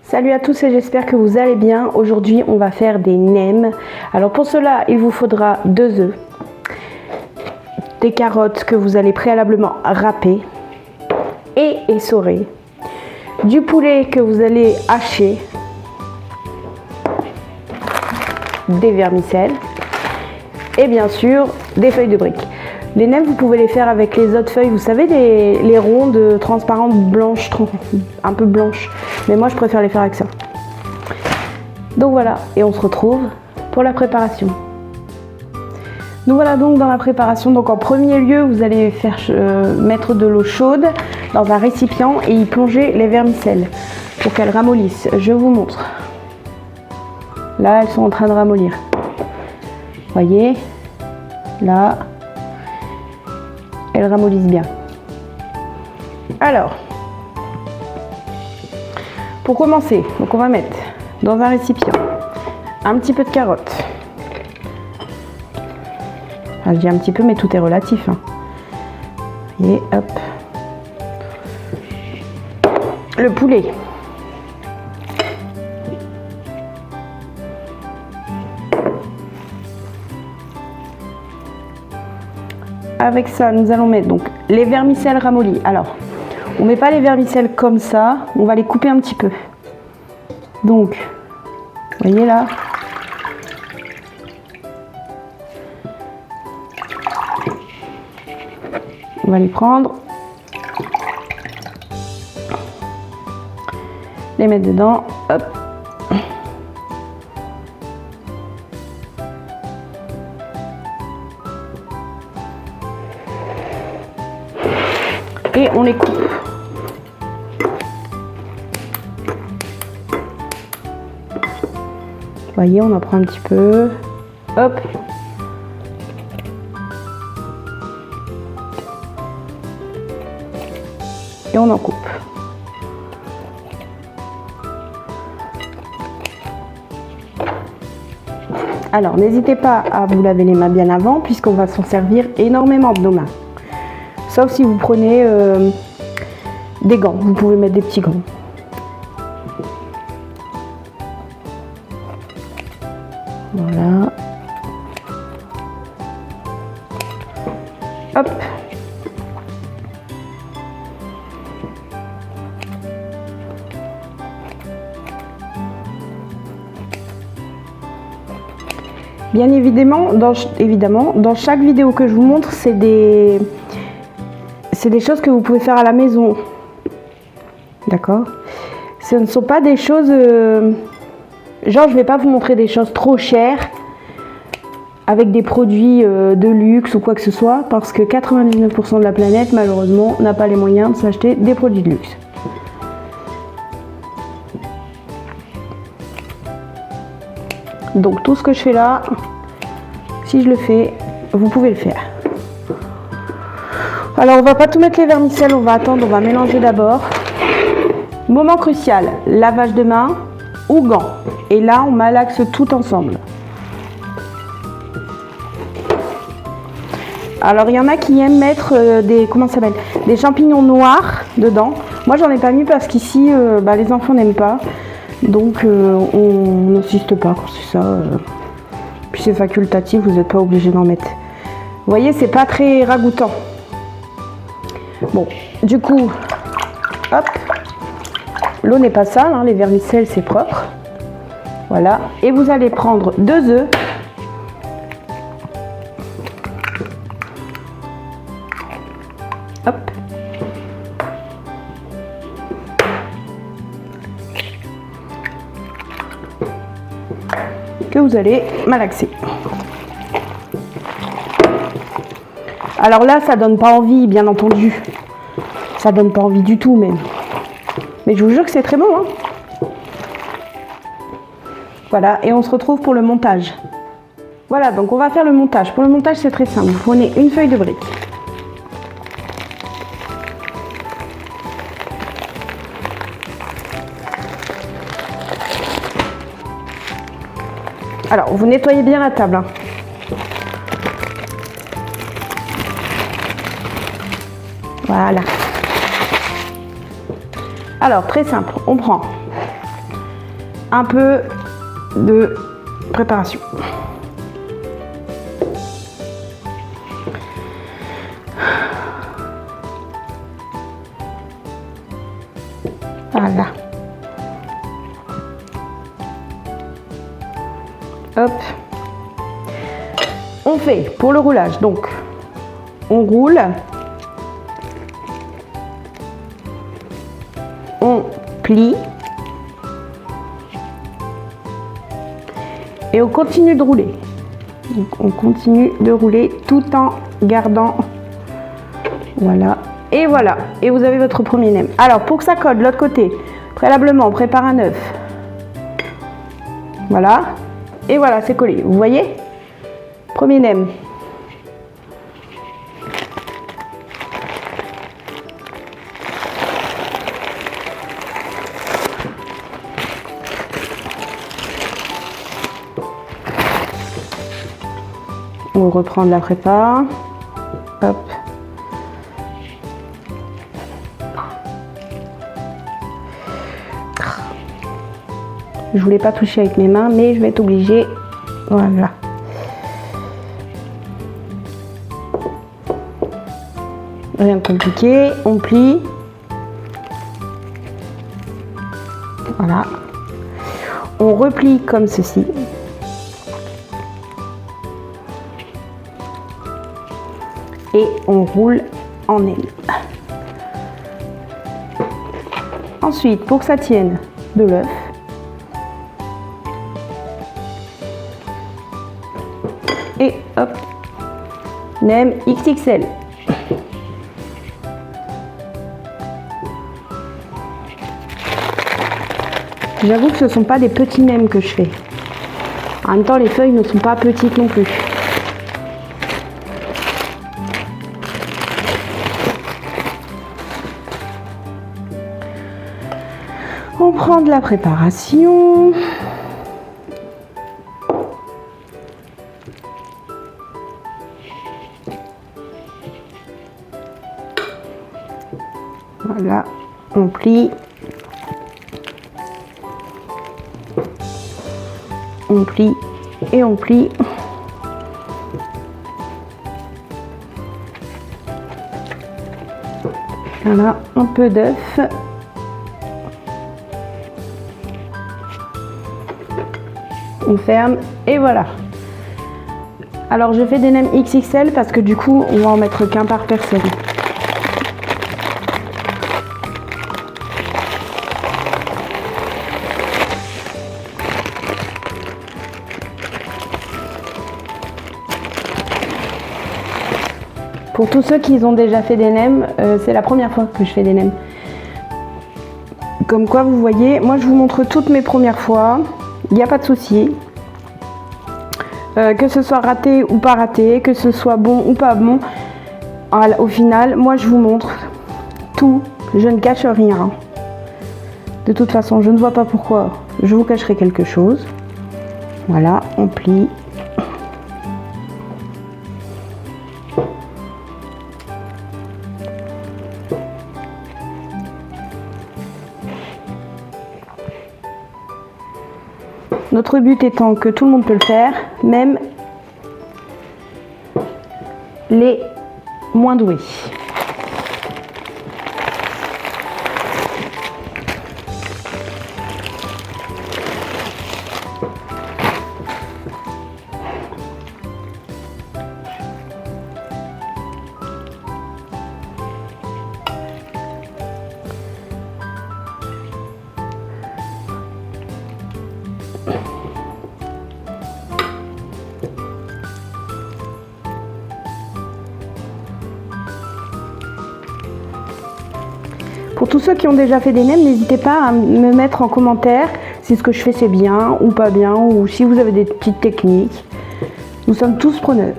Salut à tous et j'espère que vous allez bien. Aujourd'hui on va faire des nems. Alors pour cela il vous faudra 2 œufs, des carottes que vous allez préalablement râper et essorer, du poulet que vous allez hacher, des vermicelles et bien sûr des feuilles de briques. Les nems vous pouvez les faire avec les autres feuilles, vous savez les rondes transparentes blanches, un peu blanches, mais moi je préfère les faire avec ça. Donc voilà, et on se retrouve pour la préparation. Nous voilà donc dans la préparation. Donc en premier lieu vous allez faire mettre de l'eau chaude dans un récipient et y plonger les vermicelles pour qu'elles ramollissent. Je vous montre. Là elles sont en train de ramollir. Voyez, là elles ramollissent bien. Alors, pour commencer, donc on va mettre dans un récipient un petit peu de carottes. Enfin, je dis un petit peu, mais tout est relatif. Hein. Et hop. Le poulet. Avec ça, nous allons mettre donc les vermicelles ramollies. Alors, on ne met pas les vermicelles comme ça, on va les couper un petit peu. Donc, vous voyez là, on va les prendre, les mettre dedans, hop. Et on les coupe. Vous voyez, on en prend un petit peu. Hop. Et on en coupe. Alors, n'hésitez pas à vous laver les mains bien avant, puisqu'on va s'en servir énormément de nos mains. Sauf si vous prenez des gants, vous pouvez mettre des petits gants. Voilà. Hop. Bien évidemment, dans chaque vidéo que je vous montre, c'est des choses que vous pouvez faire à la maison. D'accord? Ce ne sont pas des choses... genre, je vais pas vous montrer des choses trop chères avec des produits de luxe ou quoi que ce soit, parce que 99% de la planète, malheureusement, n'a pas les moyens de s'acheter des produits de luxe. Donc, tout ce que je fais là, si je le fais, vous pouvez le faire. Alors on va pas tout mettre les vermicelles, on va attendre, on va mélanger d'abord. Moment crucial, lavage de main ou gants. Et là on malaxe tout ensemble. Alors il y en a qui aiment mettre des champignons noirs dedans. Moi j'en ai pas mis parce qu'ici les enfants n'aiment pas. Donc on n'insiste pas quand c'est ça. Puis c'est facultatif, vous n'êtes pas obligé d'en mettre. Vous voyez, c'est pas très ragoûtant. Bon, du coup, hop, l'eau n'est pas sale, hein, les vermicelles c'est propre. Voilà, et vous allez prendre 2 œufs. Hop. Que vous allez malaxer. Alors là, ça donne pas envie, bien entendu. Ça donne pas envie du tout, même. Mais je vous jure que c'est très bon. Hein. Voilà, et on se retrouve pour le montage. Voilà, donc on va faire le montage. Pour le montage, c'est très simple. Vous prenez une feuille de brique. Alors, vous nettoyez bien la table. Hein. Voilà. Alors, très simple, on prend un peu de préparation. Voilà. Hop. On fait pour le roulage, donc on roule, on plie et on continue de rouler. Donc on continue de rouler tout en gardant, voilà, et voilà, et vous avez votre premier nem. Alors pour que ça colle de l'autre côté, préalablement on prépare un œuf, voilà, et voilà, c'est collé, vous voyez, premier nem. On reprend de la prépa, hop. Je voulais pas toucher avec mes mains, mais je vais être obligée. Voilà. Rien de compliqué, on plie. Voilà. On replie comme ceci. Et on roule en aile. Ensuite, pour que ça tienne, de l'œuf. Et hop, nem XXL. J'avoue que ce ne sont pas des petits nems que je fais. En même temps, les feuilles ne sont pas petites non plus. On prend de la préparation. Voilà, on plie. On plie et on plie. Voilà, un peu d'œuf. On ferme et voilà. Alors je fais des nems XXL parce que du coup on va en mettre qu'un par personne. Pour tous ceux qui ont déjà fait des nems, c'est la première fois que je fais des nems. Comme quoi vous voyez, moi je vous montre toutes mes premières fois. Il n'y a pas de souci. Que ce soit raté ou pas raté, que ce soit bon ou pas bon, au final, moi je vous montre tout. Je ne cache rien. De toute façon, je ne vois pas pourquoi je vous cacherai quelque chose. Voilà, on plie. Notre but étant que tout le monde peut le faire, même les moins doués. Pour tous ceux qui ont déjà fait des nems, n'hésitez pas à me mettre en commentaire si ce que je fais c'est bien ou pas bien, ou si vous avez des petites techniques. Nous sommes tous preneurs.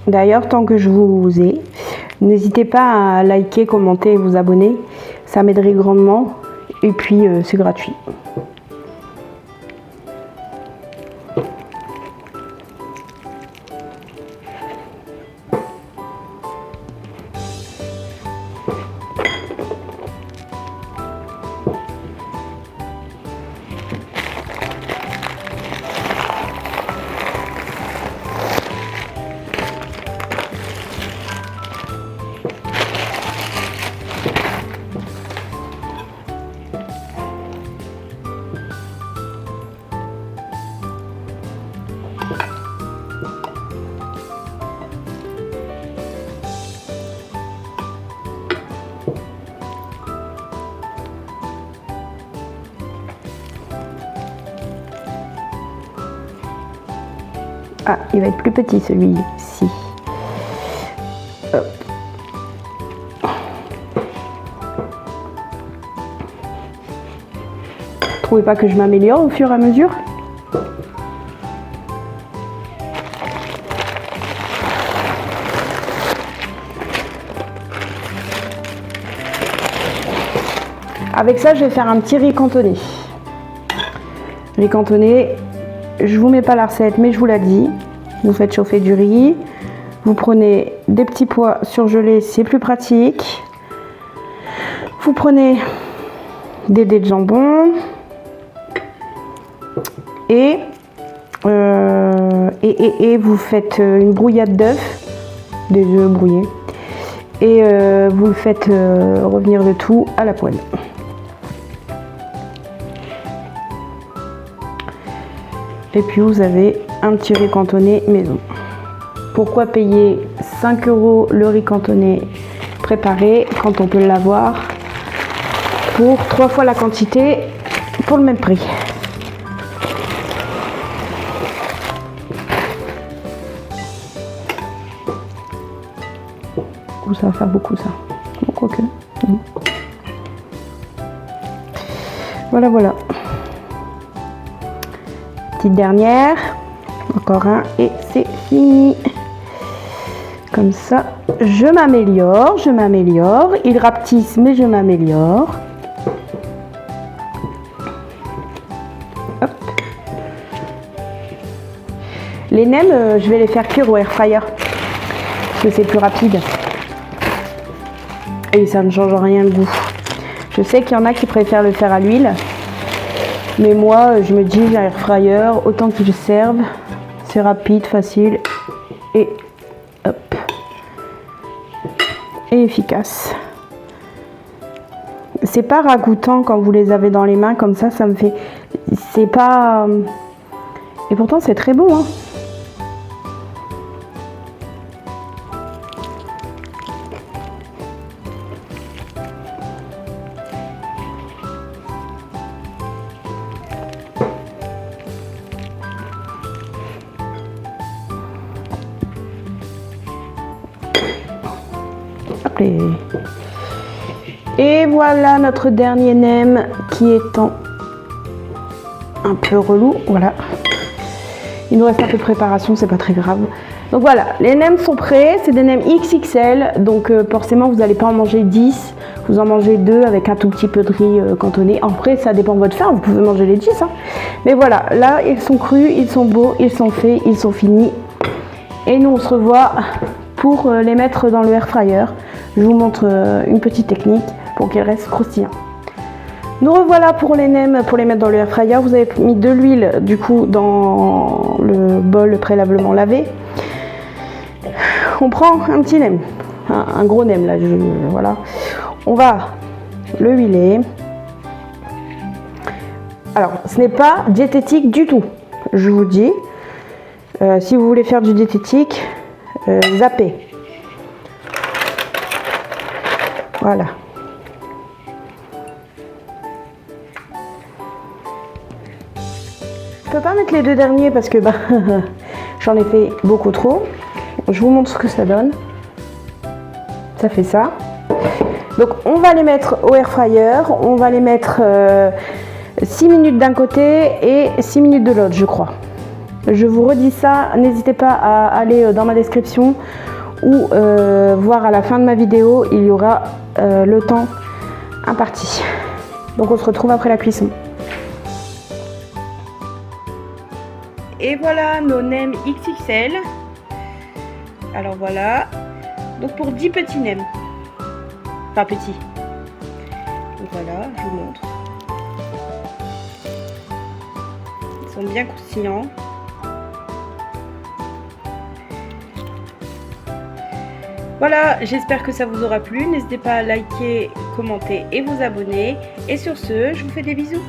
D'ailleurs, tant que je vous ai, n'hésitez pas à liker, commenter et vous abonner. Ça m'aiderait grandement. Et puis, c'est gratuit. Ah, il va être plus petit celui-ci. Hop. Trouvez pas que je m'améliore au fur et à mesure? Avec ça, je vais faire un petit riz cantonné. Riz cantonné, je vous mets pas la recette, mais je vous la dis. Vous faites chauffer du riz. Vous prenez des petits pois surgelés, c'est plus pratique. Vous prenez des dés de jambon. Et vous faites une brouillade d'œufs, des œufs brouillés. Et vous faites revenir le tout à la poêle. Et puis vous avez un petit riz cantonné maison. Pourquoi payer 5 € le riz cantonné préparé quand on peut l'avoir pour 3 fois la quantité pour le même prix? Ça va faire beaucoup ça. Bon, quoique. Voilà, voilà. Petite dernière. Encore un et c'est fini. Comme ça, je m'améliore, je m'améliore. Ils rapetissent, mais je m'améliore. Hop. Les nems, je vais les faire cuire au air fryer. Parce que c'est plus rapide. Et ça ne change rien le goût. Je sais qu'il y en a qui préfèrent le faire à l'huile. Mais moi, je me dis, l'air fryer, autant qu'il serve. C'est rapide, facile. Et hop. Et efficace. C'est pas ragoûtant quand vous les avez dans les mains. Comme ça me fait... C'est pas... Et pourtant, c'est très bon, hein. Et voilà notre dernier nem qui étant un peu relou. Voilà. Il nous reste un peu de préparation, c'est pas très grave. Donc voilà, les nems sont prêts. C'est des nems XXL. Donc forcément, vous n'allez pas en manger 10. Vous en mangez 2 avec un tout petit peu de riz cantonné. Après, ça dépend de votre faim. Vous pouvez manger les 10. Hein. Mais voilà, là, ils sont crus, ils sont beaux, ils sont faits, ils sont finis. Et nous, on se revoit pour les mettre dans le air fryer. Je vous montre une petite technique pour qu'ils restent croustillants. Nous revoilà pour les nems, pour les mettre dans le air fryer. Vous avez mis de l'huile du coup dans le bol préalablement lavé. On prend un petit nem, un gros nem là, voilà. On va le huiler. Alors, ce n'est pas diététique du tout, je vous dis. Si vous voulez faire du diététique, zappez. Voilà. Je peux pas mettre les 2 derniers parce que j'en ai fait beaucoup trop. Je vous montre ce que ça donne. Ça fait ça. Donc on va les mettre au air fryer. On va les mettre 6 minutes d'un côté et 6 minutes de l'autre, je crois. Je vous redis ça, n'hésitez pas à aller dans ma description ou voir à la fin de ma vidéo, il y aura le temps imparti. Donc on se retrouve après la cuisson. Et voilà nos nems XXL. Alors voilà, donc pour 10 petits nems, enfin petits. Donc voilà, je vous montre. Ils sont bien croustillants. Voilà, j'espère que ça vous aura plu. N'hésitez pas à liker, commenter et vous abonner. Et sur ce, je vous fais des bisous.